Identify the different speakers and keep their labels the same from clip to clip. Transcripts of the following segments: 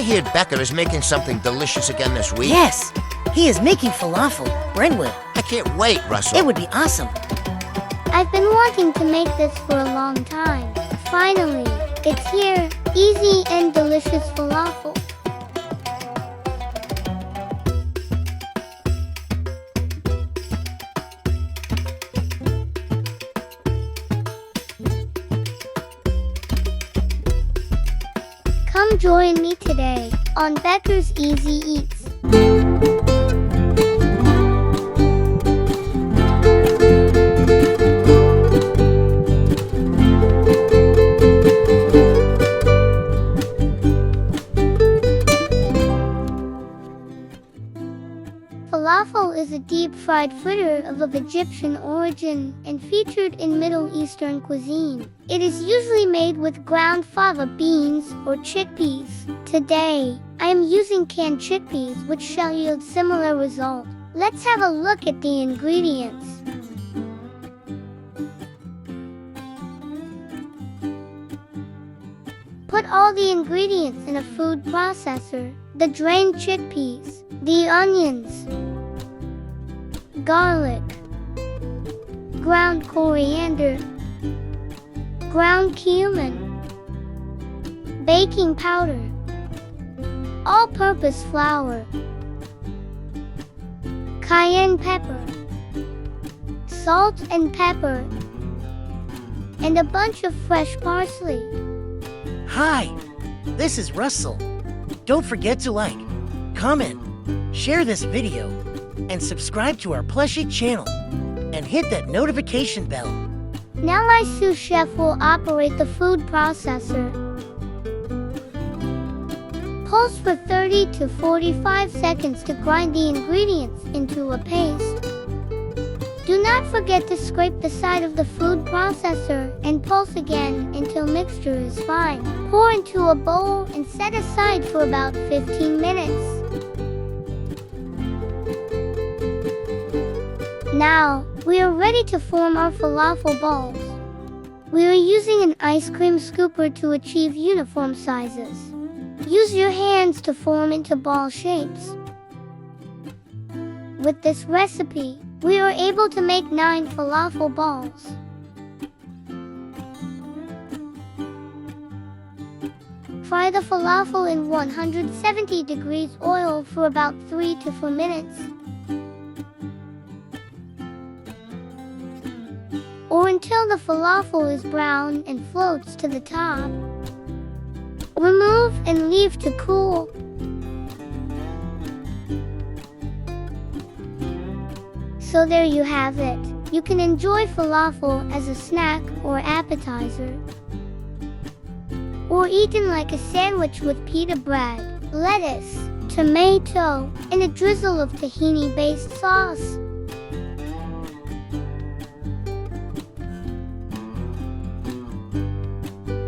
Speaker 1: I hear Becker is making something delicious again this week.
Speaker 2: Yes, he is making falafel. Brentwood.
Speaker 1: I can't wait, Russell.
Speaker 2: It would be awesome.
Speaker 3: I've been wanting to make this for a long time. Finally, it's here. Easy and delicious falafel. Come join me today on Becker's Easy Eats. Falafel is a deep-fried fritter of Egyptian origin and featured in Middle Eastern cuisine. It is usually made with ground fava beans or chickpeas. Today, I am using canned chickpeas, which shall yield similar result. Let's have a look at the ingredients. Put all the ingredients in a food processor. The drained chickpeas, the onions, garlic, ground coriander, ground cumin, baking powder, all-purpose flour, cayenne pepper, salt and pepper, and a bunch of fresh parsley.
Speaker 2: Hi, this is Russell. Don't forget to like, comment, share this video, and subscribe to our Plushie channel, and hit that notification bell.
Speaker 3: Now my sous chef will operate the food processor. Pulse for 30 to 45 seconds to grind the ingredients into a paste. Do not forget to scrape the side of the food processor and pulse again until mixture is fine. Pour into a bowl and set aside for about 15 minutes. Now, we are ready to form our falafel balls. We are using an ice cream scooper to achieve uniform sizes. Use your hands to form into ball shapes. With this recipe, we are able to make 9 falafel balls. Fry the falafel in 170 degrees oil for about 3 to 4 minutes. Or until the falafel is brown and floats to the top. Remove and leave to cool. So there you have it. You can enjoy falafel as a snack or appetizer, or eaten like a sandwich with pita bread, lettuce, tomato, and a drizzle of tahini-based sauce.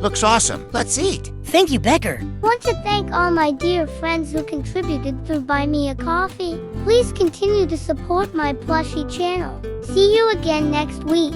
Speaker 1: Looks awesome. Let's eat.
Speaker 2: Thank you, Becker.
Speaker 3: Want to thank all my dear friends who contributed through Buy Me a Coffee. Please continue to support my Plushie channel. See you again next week.